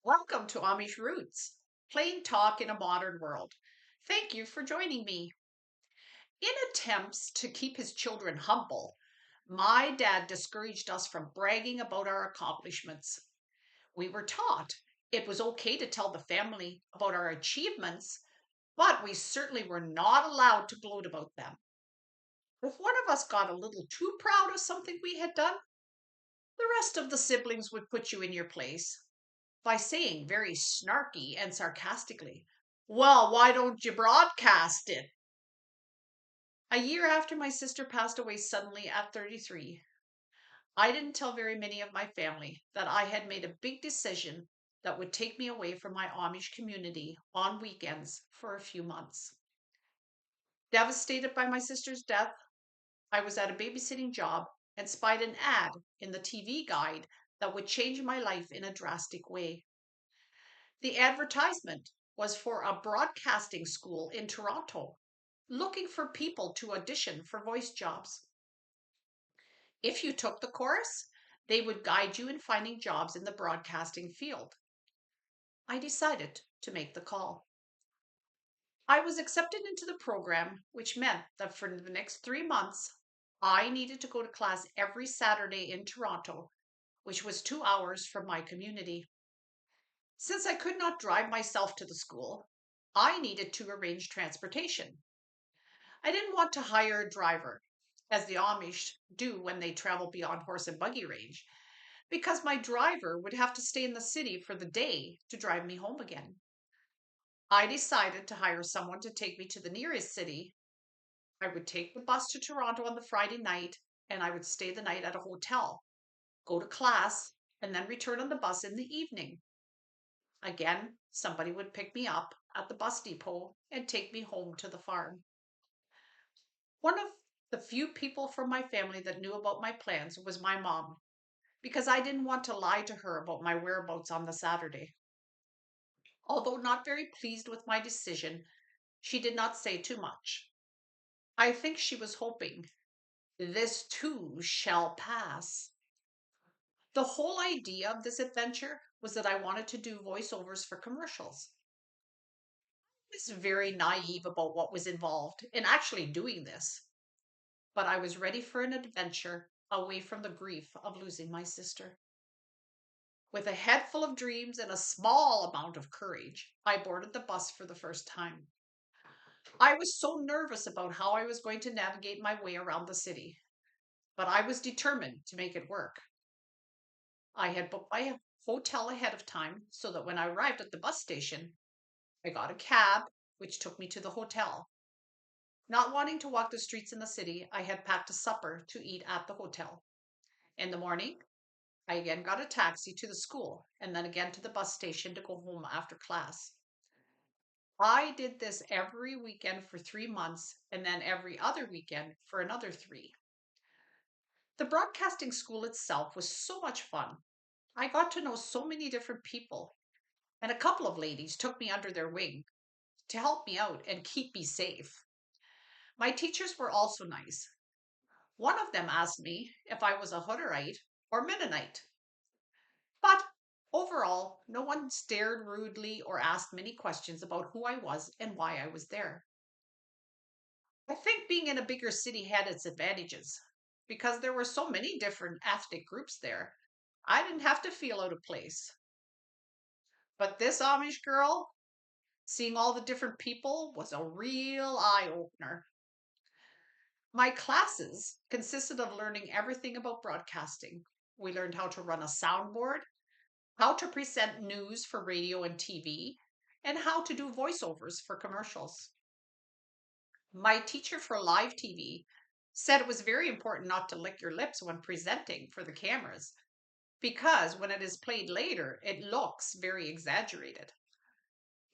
Welcome to Amish Roots, plain talk in a modern world. Thank you for joining me. In attempts to keep his children humble, my dad discouraged us from bragging about our accomplishments. We were taught it was okay to tell the family about our achievements, but we certainly were not allowed to gloat about them. If one of us got a little too proud of something we had done, the rest of the siblings would put you in your place by saying very snarky and sarcastically, "Well, why don't you broadcast it?" A year after my sister passed away suddenly at 33, I didn't tell very many of my family that I had made a big decision that would take me away from my Amish community on weekends for a few months. Devastated by my sister's death, I was at a babysitting job and spied an ad in the TV guide that would change my life in a drastic way. The advertisement was for a broadcasting school in Toronto, looking for people to audition for voice jobs. If you took the course, they would guide you in finding jobs in the broadcasting field. I decided to make the call. I was accepted into the program, which meant that for the next 3 months, I needed to go to class every Saturday in Toronto, which was 2 hours from my community. Since I could not drive myself to the school, I needed to arrange transportation. I didn't want to hire a driver, as the Amish do when they travel beyond horse and buggy range, because my driver would have to stay in the city for the day to drive me home again. I decided to hire someone to take me to the nearest city. I would take the bus to Toronto on the Friday night, and I would stay the night at a hotel, go to class, and then return on the bus in the evening. Again, somebody would pick me up at the bus depot and take me home to the farm. One of the few people from my family that knew about my plans was my mom, because I didn't want to lie to her about my whereabouts on the Saturday. Although not very pleased with my decision, she did not say too much. I think she was hoping, this too shall pass. The whole idea of this adventure was that I wanted to do voiceovers for commercials. I was very naive about what was involved in actually doing this, but I was ready for an adventure away from the grief of losing my sister. With a head full of dreams and a small amount of courage, I boarded the bus for the first time. I was so nervous about how I was going to navigate my way around the city, but I was determined to make it work. I had booked my hotel ahead of time so that when I arrived at the bus station, I got a cab, which took me to the hotel. Not wanting to walk the streets in the city, I had packed a supper to eat at the hotel. In the morning, I again got a taxi to the school and then again to the bus station to go home after class. I did this every weekend for 3 months and then every other weekend for another three. The broadcasting school itself was so much fun. I got to know so many different people, and a couple of ladies took me under their wing to help me out and keep me safe. My teachers were also nice. One of them asked me if I was a Hutterite or Mennonite. But overall, no one stared rudely or asked many questions about who I was and why I was there. I think being in a bigger city had its advantages because there were so many different ethnic groups there. I didn't have to feel out of place. But this Amish girl, seeing all the different people was a real eye opener. My classes consisted of learning everything about broadcasting. We learned how to run a soundboard, how to present news for radio and TV, and how to do voiceovers for commercials. My teacher for live TV said it was very important not to lick your lips when presenting for the cameras because when it is played later, it looks very exaggerated.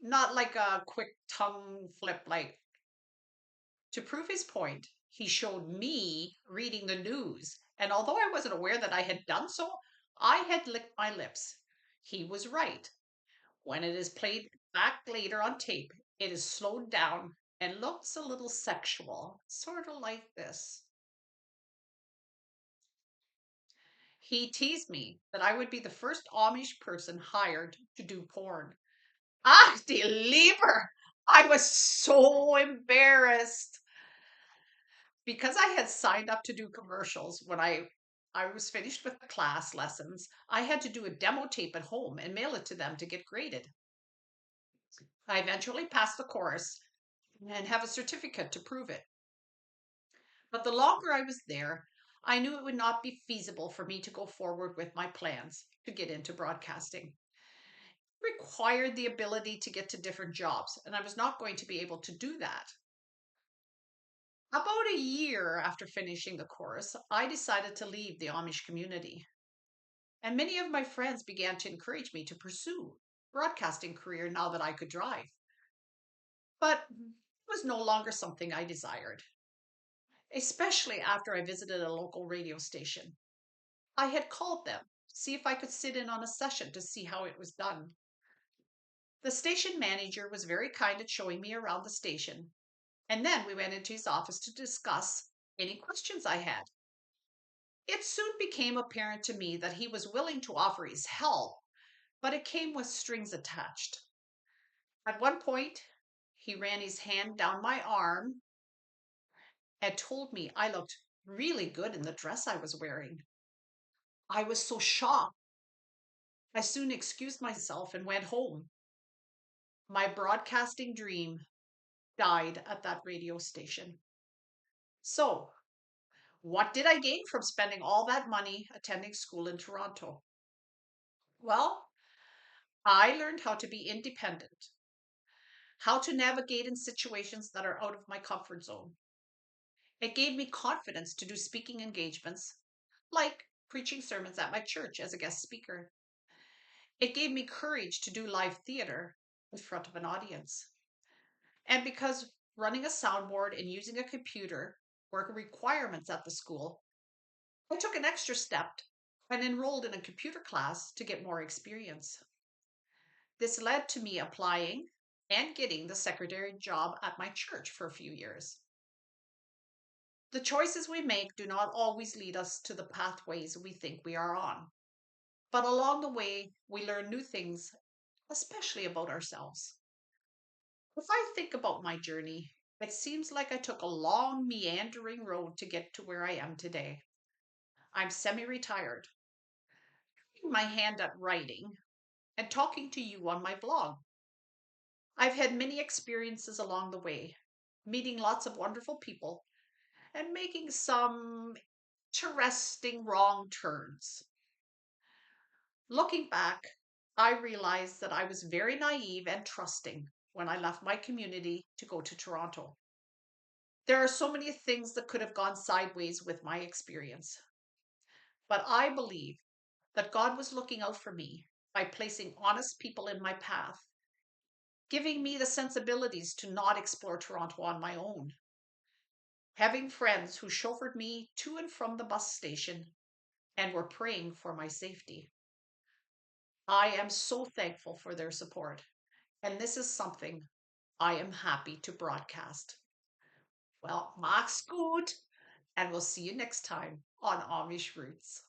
Not like a quick tongue flip, like to prove his point, he showed me reading the news. And although I wasn't aware that I had done so, I had licked my lips. He was right. When it is played back later on tape, it is slowed down and looks a little sexual, sort of like this. He teased me that I would be the first Amish person hired to do porn. Ah, die Lieber! I was so embarrassed because I had signed up to do commercials when I was finished with the class lessons. I had to do a demo tape at home and mail it to them to get graded. I eventually passed the course and have a certificate to prove it. But the longer I was there, I knew it would not be feasible for me to go forward with my plans to get into broadcasting. It required the ability to get to different jobs, and I was not going to be able to do that. About a year after finishing the course, I decided to leave the Amish community, and many of my friends began to encourage me to pursue broadcasting career now that I could drive. But it was no longer something I desired, especially after I visited a local radio station. I had called them to see if I could sit in on a session to see how it was done. The station manager was very kind at showing me around the station, and then we went into his office to discuss any questions I had. It soon became apparent to me that he was willing to offer his help, but it came with strings attached. At one point, he ran his hand down my arm and told me I looked really good in the dress I was wearing. I was so shocked. I soon excused myself and went home. My broadcasting dream died at that radio station. So, what did I gain from spending all that money attending school in Toronto? Well, I learned how to be independent, how to navigate in situations that are out of my comfort zone. It gave me confidence to do speaking engagements, like preaching sermons at my church as a guest speaker. It gave me courage to do live theater in front of an audience. And because running a soundboard and using a computer were requirements at the school, I took an extra step and enrolled in a computer class to get more experience. This led to me applying and getting the secretary job at my church for a few years. The choices we make do not always lead us to the pathways we think we are on, but along the way, we learn new things, especially about ourselves. If I think about my journey, it seems like I took a long, meandering road to get to where I am today. I'm semi retired, my hand at writing, and talking to you on my blog. I've had many experiences along the way, meeting lots of wonderful people and making some interesting wrong turns. Looking back, I realized that I was very naive and trusting when I left my community to go to Toronto. There are so many things that could have gone sideways with my experience, but I believe that God was looking out for me by placing honest people in my path, giving me the sensibilities to not explore Toronto on my own, having friends who chauffeured me to and from the bus station and were praying for my safety. I am so thankful for their support, and this is something I am happy to broadcast. Well, mach's gut, and we'll see you next time on Amish Roots.